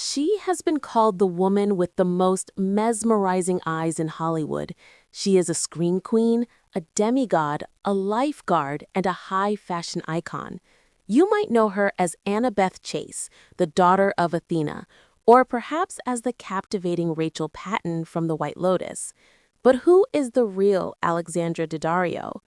She has been called the woman with the most mesmerizing eyes in Hollywood. She is a scream queen, a demigod, a lifeguard, and a high fashion icon. You might know her as Annabeth Chase, the daughter of Athena, or perhaps as the captivating Rachel Patton from The White Lotus. But who is the real Alexandra Daddario?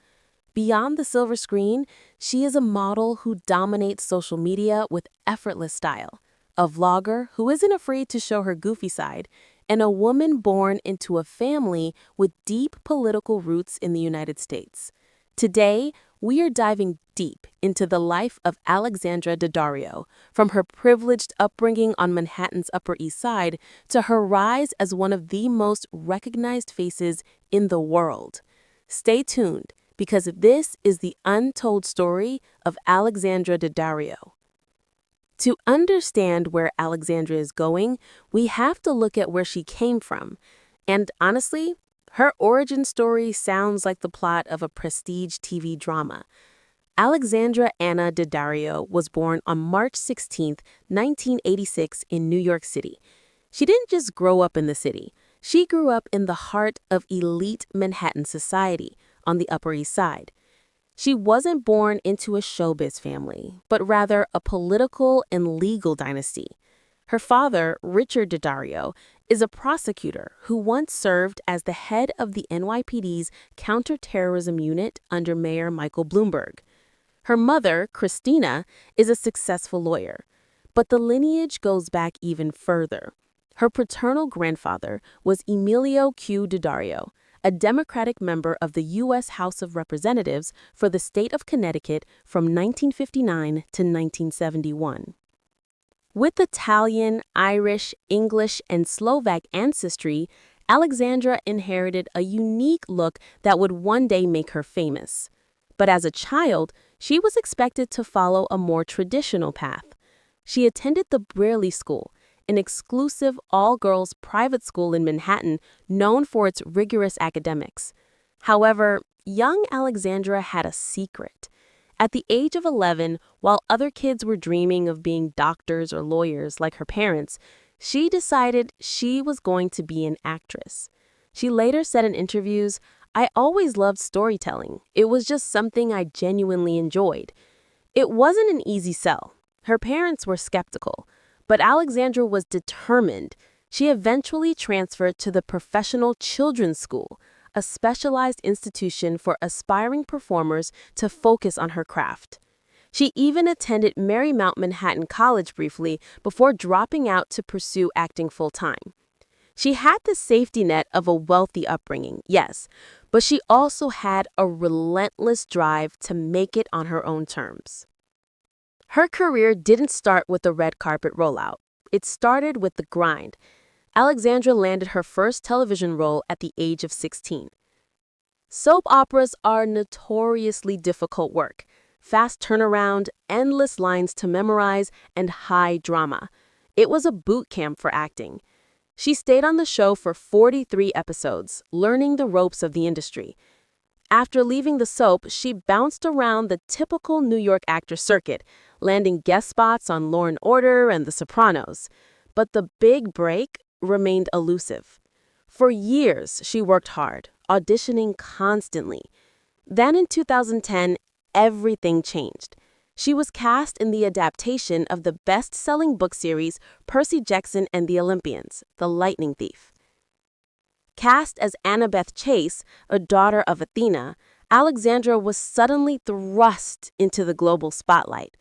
Beyond the silver screen, she is a model who dominates social media with effortless style, a vlogger who isn't afraid to show her goofy side, and a woman born into a family with deep political roots in the United States. Today, we are diving deep into the life of Alexandra Daddario, from her privileged upbringing on Manhattan's Upper East Side to her rise as one of the most recognized faces in the world. Stay tuned, because this is the untold story of Alexandra Daddario. To understand where Alexandra is going, we have to look at where she came from. And honestly, her origin story sounds like the plot of a prestige TV drama. Alexandra Anna Daddario was born on March 16, 1986 in New York City. She didn't just grow up in the city. She grew up in the heart of elite Manhattan society on the Upper East Side. She wasn't born into a showbiz family, but rather a political and legal dynasty. Her father, Richard Daddario, is a prosecutor who once served as the head of the NYPD's counterterrorism unit under Mayor Michael Bloomberg. Her mother, Christina, is a successful lawyer, but the lineage goes back even further. Her paternal grandfather was Emilio Q. Daddario, a Democratic member of the U.S. House of Representatives for the state of Connecticut from 1959 to 1971. With Italian, Irish, English, and Slovak ancestry, Alexandra inherited a unique look that would one day make her famous. But as a child, she was expected to follow a more traditional path. She attended the Brearley School, an exclusive all-girls private school in Manhattan known for its rigorous academics. However, young Alexandra had a secret. At the age of 11, while other kids were dreaming of being doctors or lawyers like her parents, she decided she was going to be an actress. She later said in interviews, "I always loved storytelling. It was just something I genuinely enjoyed." It wasn't an easy sell. Her parents were skeptical. But Alexandra was determined. She eventually transferred to the Professional Children's School, a specialized institution for aspiring performers to focus on her craft. She even attended Marymount Manhattan College briefly before dropping out to pursue acting full-time. She had the safety net of a wealthy upbringing, yes, but she also had a relentless drive to make it on her own terms. Her career didn't start with a red carpet rollout. It started with the grind. Alexandra landed her first television role at the age of 16. Soap operas are notoriously difficult work. Fast turnaround, endless lines to memorize, and high drama. It was a boot camp for acting. She stayed on the show for 43 episodes, learning the ropes of the industry. After leaving the soap, she bounced around the typical New York actor circuit, landing guest spots on Law & Order and The Sopranos. But the big break remained elusive. For years, she worked hard, auditioning constantly. Then in 2010, everything changed. She was cast in the adaptation of the best-selling book series Percy Jackson and the Olympians, The Lightning Thief. Cast as Annabeth Chase, a daughter of Athena, Alexandra was suddenly thrust into the global spotlight.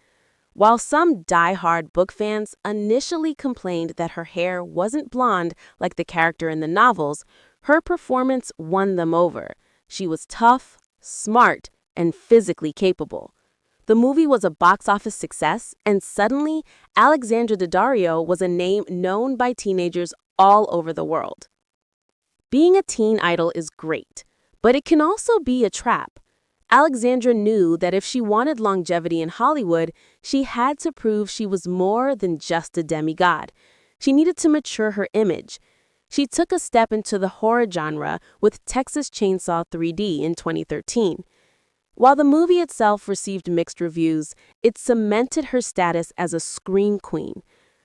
While some die-hard book fans initially complained that her hair wasn't blonde like the character in the novels, her performance won them over. She was tough, smart, and physically capable. The movie was a box office success, and suddenly, Alexandra Daddario was a name known by teenagers all over the world. Being a teen idol is great, but it can also be a trap. Alexandra knew that if she wanted longevity in Hollywood, she had to prove she was more than just a demigod. She needed to mature her image. She took a step into the horror genre with Texas Chainsaw 3D in 2013. While the movie itself received mixed reviews, it cemented her status as a scream queen.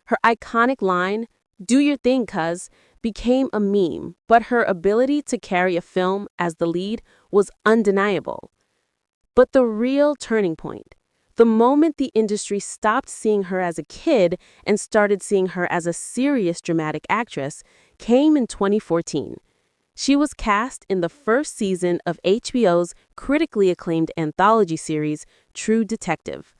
Her iconic line, "Do your thing, cuz," became a meme, but her ability to carry a film as the lead was undeniable. But the real turning point, the moment the industry stopped seeing her as a kid and started seeing her as a serious dramatic actress, came in 2014. She was cast in the first season of HBO's critically acclaimed anthology series, True Detective.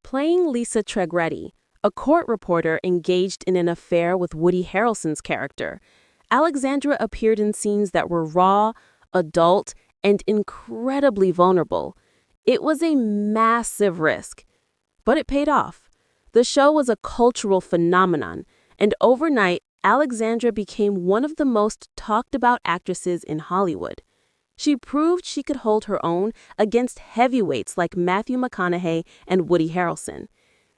Playing Lisa Trigretti, a court reporter engaged in an affair with Woody Harrelson's character, Alexandra appeared in scenes that were raw, adult, and incredibly vulnerable. It was a massive risk, but it paid off. The show was a cultural phenomenon, and overnight, Alexandra became one of the most talked about actresses in Hollywood. She proved she could hold her own against heavyweights like Matthew McConaughey and Woody Harrelson.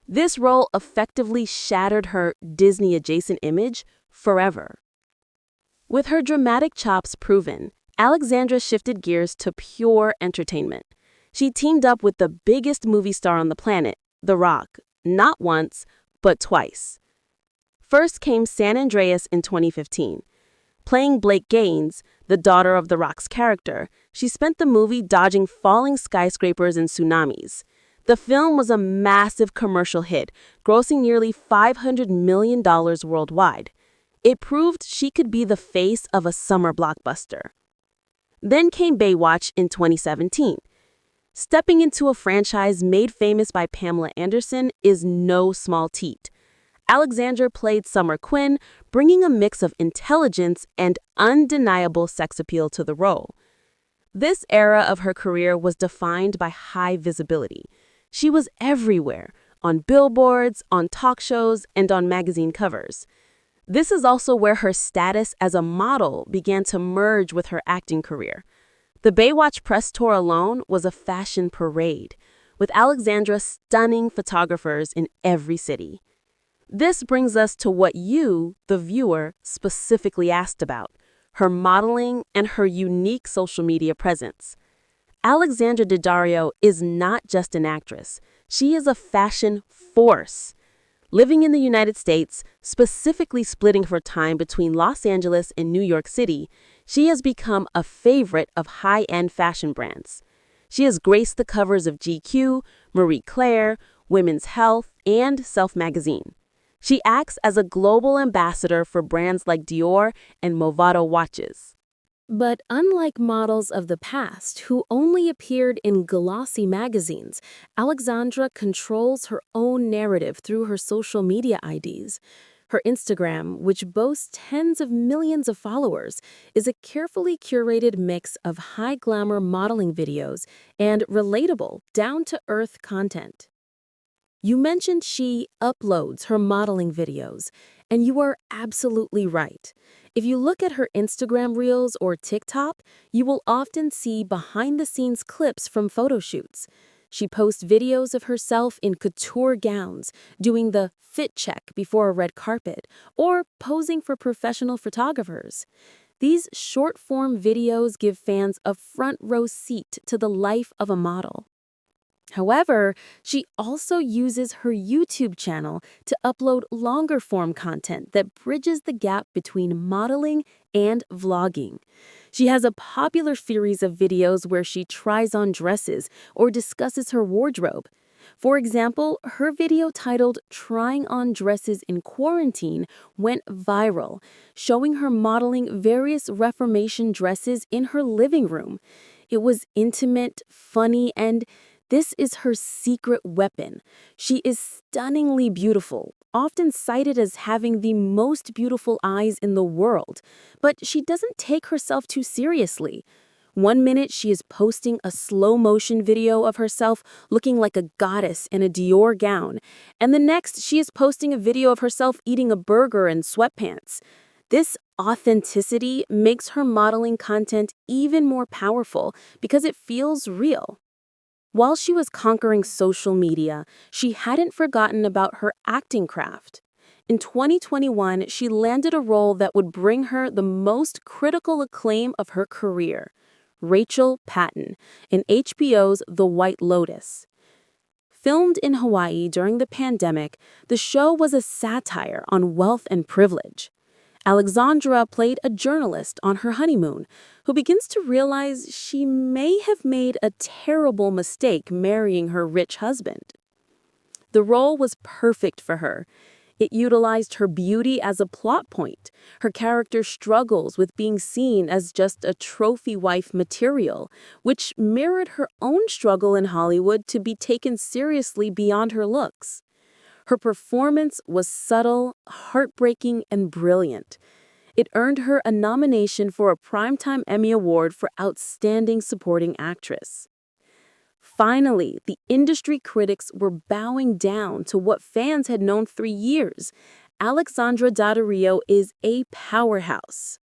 This role effectively shattered her Disney-adjacent image forever. With her dramatic chops proven, Alexandra shifted gears to pure entertainment. She teamed up with the biggest movie star on the planet, The Rock, not once, but twice. First came San Andreas in 2015. Playing Blake Gaines, the daughter of The Rock's character, she spent the movie dodging falling skyscrapers and tsunamis. The film was a massive commercial hit, grossing nearly $500 million worldwide. It proved she could be the face of a summer blockbuster. Then came Baywatch in 2017. Stepping into a franchise made famous by Pamela Anderson is no small feat. Alexandra played Summer Quinn, bringing a mix of intelligence and undeniable sex appeal to the role. This era of her career was defined by high visibility. She was everywhere, on billboards, on talk shows, and on magazine covers. This is also where her status as a model began to merge with her acting career. The Baywatch press tour alone was a fashion parade, with Alexandra stunning photographers in every city. This brings us to what you, the viewer, specifically asked about, her modeling and her unique social media presence. Alexandra Daddario is not just an actress. She is a fashion force. Living in the United States, specifically splitting her time between Los Angeles and New York City, she has become a favorite of high-end fashion brands. She has graced the covers of GQ, Marie Claire, Women's Health, and Self magazine. She acts as a global ambassador for brands like Dior and Movado watches. But unlike models of the past who only appeared in glossy magazines, Alexandra controls her own narrative through her social media IDs. Her Instagram, which boasts tens of millions of followers, is a carefully curated mix of high-glamour modeling videos and relatable, down-to-earth content. You mentioned she uploads her modeling videos, and you are absolutely right. If you look at her Instagram Reels or TikTok, you will often see behind-the-scenes clips from photo shoots. She posts videos of herself in couture gowns, doing the fit check before a red carpet, or posing for professional photographers. These short-form videos give fans a front-row seat to the life of a model. However, she also uses her YouTube channel to upload longer-form content that bridges the gap between modeling and vlogging. She has a popular series of videos where she tries on dresses or discusses her wardrobe. For example, her video titled "Trying on Dresses in Quarantine" went viral, showing her modeling various Reformation dresses in her living room. It was intimate, funny, and this is her secret weapon. She is stunningly beautiful, often cited as having the most beautiful eyes in the world, but she doesn't take herself too seriously. One minute she is posting a slow-motion video of herself looking like a goddess in a Dior gown, and the next she is posting a video of herself eating a burger in sweatpants. This authenticity makes her modeling content even more powerful because it feels real. While she was conquering social media, she hadn't forgotten about her acting craft. In 2021, she landed a role that would bring her the most critical acclaim of her career, Rachel Patton, in HBO's The White Lotus. Filmed in Hawaii during the pandemic, the show was a satire on wealth and privilege. Alexandra played a journalist on her honeymoon who begins to realize she may have made a terrible mistake marrying her rich husband. The role was perfect for her. It utilized her beauty as a plot point. Her character struggles with being seen as just a trophy wife material, which mirrored her own struggle in Hollywood to be taken seriously beyond her looks. Her performance was subtle, heartbreaking, and brilliant. It earned her a nomination for a Primetime Emmy Award for Outstanding Supporting Actress. Finally, the industry critics were bowing down to what fans had known for years. Alexandra Daddario is a powerhouse.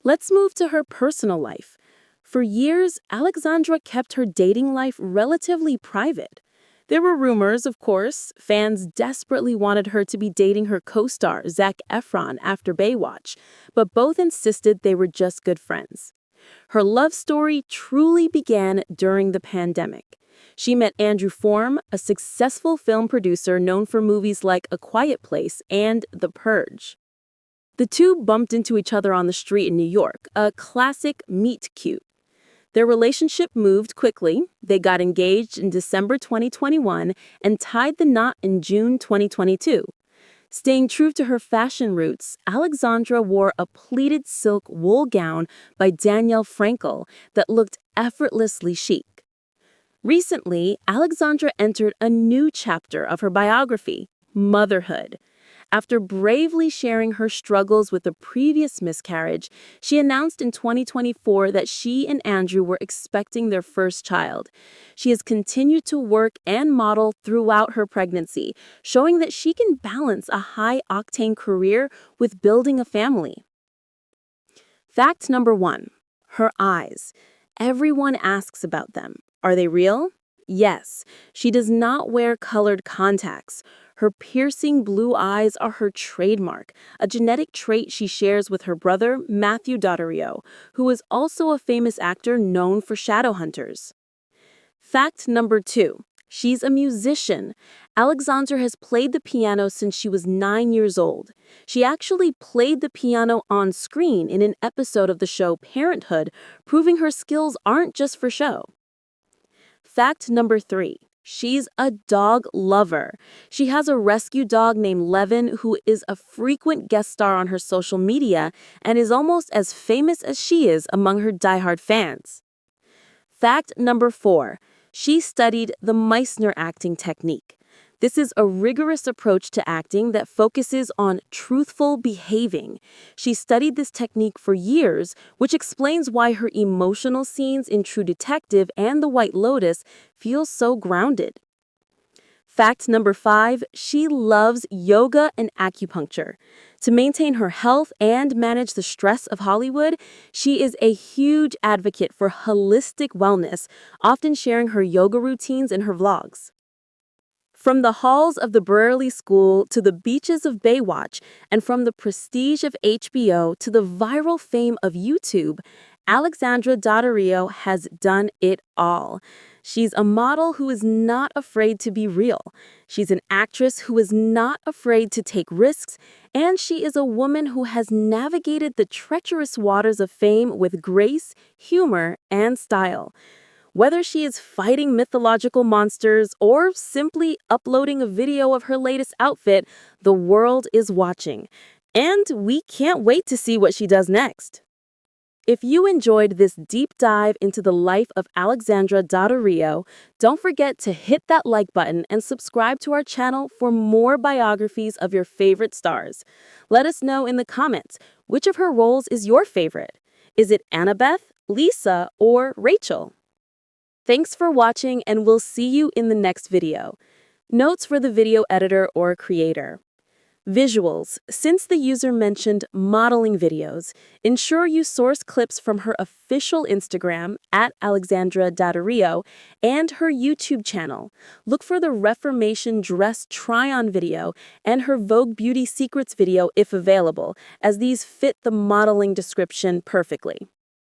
Let's move to her personal life. For years, Alexandra kept her dating life relatively private. There were rumors, of course. Fans desperately wanted her to be dating her co-star, Zac Efron, after Baywatch, but both insisted they were just good friends. Her love story truly began during the pandemic. She met Andrew Form, a successful film producer known for movies like A Quiet Place and The Purge. The two bumped into each other on the street in New York, a classic meet-cute. Their relationship moved quickly. They got engaged in December 2021 and tied the knot in June 2022. Staying true to her fashion roots, Alexandra wore a pleated silk wool gown by Danielle Frankel that looked effortlessly chic. Recently, Alexandra entered a new chapter of her biography, motherhood. After bravely sharing her struggles with a previous miscarriage, she announced in 2024 that she and Andrew were expecting their first child. She has continued to work and model throughout her pregnancy, showing that she can balance a high-octane career with building a family. Fact number 1. Her eyes. Everyone asks about them. Are they real? Yes. She does not wear colored contacts. Her piercing blue eyes are her trademark, a genetic trait she shares with her brother, Matthew Daddario, who is also a famous actor known for Shadowhunters. Fact number 2. She's a musician. Alexandra has played the piano since she was 9 years old. She actually played the piano on screen in an episode of the show Parenthood, proving her skills aren't just for show. Fact number 3. She's a dog lover. She has a rescue dog named Levin who is a frequent guest star on her social media and is almost as famous as she is among her diehard fans. Fact number 4. She studied the Meissner acting technique. This is a rigorous approach to acting that focuses on truthful behaving. She studied this technique for years, which explains why her emotional scenes in True Detective and The White Lotus feel so grounded. Fact number 5, she loves yoga and acupuncture. To maintain her health and manage the stress of Hollywood, she is a huge advocate for holistic wellness, often sharing her yoga routines in her vlogs. From the halls of the Brearley School to the beaches of Baywatch, and from the prestige of HBO to the viral fame of YouTube, Alexandra Daddario has done it all. She's a model who is not afraid to be real. She's an actress who is not afraid to take risks, and she is a woman who has navigated the treacherous waters of fame with grace, humor, and style. Whether she is fighting mythological monsters or simply uploading a video of her latest outfit, the world is watching. And we can't wait to see what she does next. If you enjoyed this deep dive into the life of Alexandra Daddario, don't forget to hit that like button and subscribe to our channel for more biographies of your favorite stars. Let us know in the comments, which of her roles is your favorite? Is it Annabeth, Lisa, or Rachel? Thanks for watching, and we'll see you in the next video. Notes for the video editor or creator. Visuals. Since the user mentioned modeling videos, ensure you source clips from her official Instagram @Alexandra Daddario and her YouTube channel. Look for the Reformation dress try-on video and her Vogue Beauty Secrets video if available, as these fit the modeling description perfectly.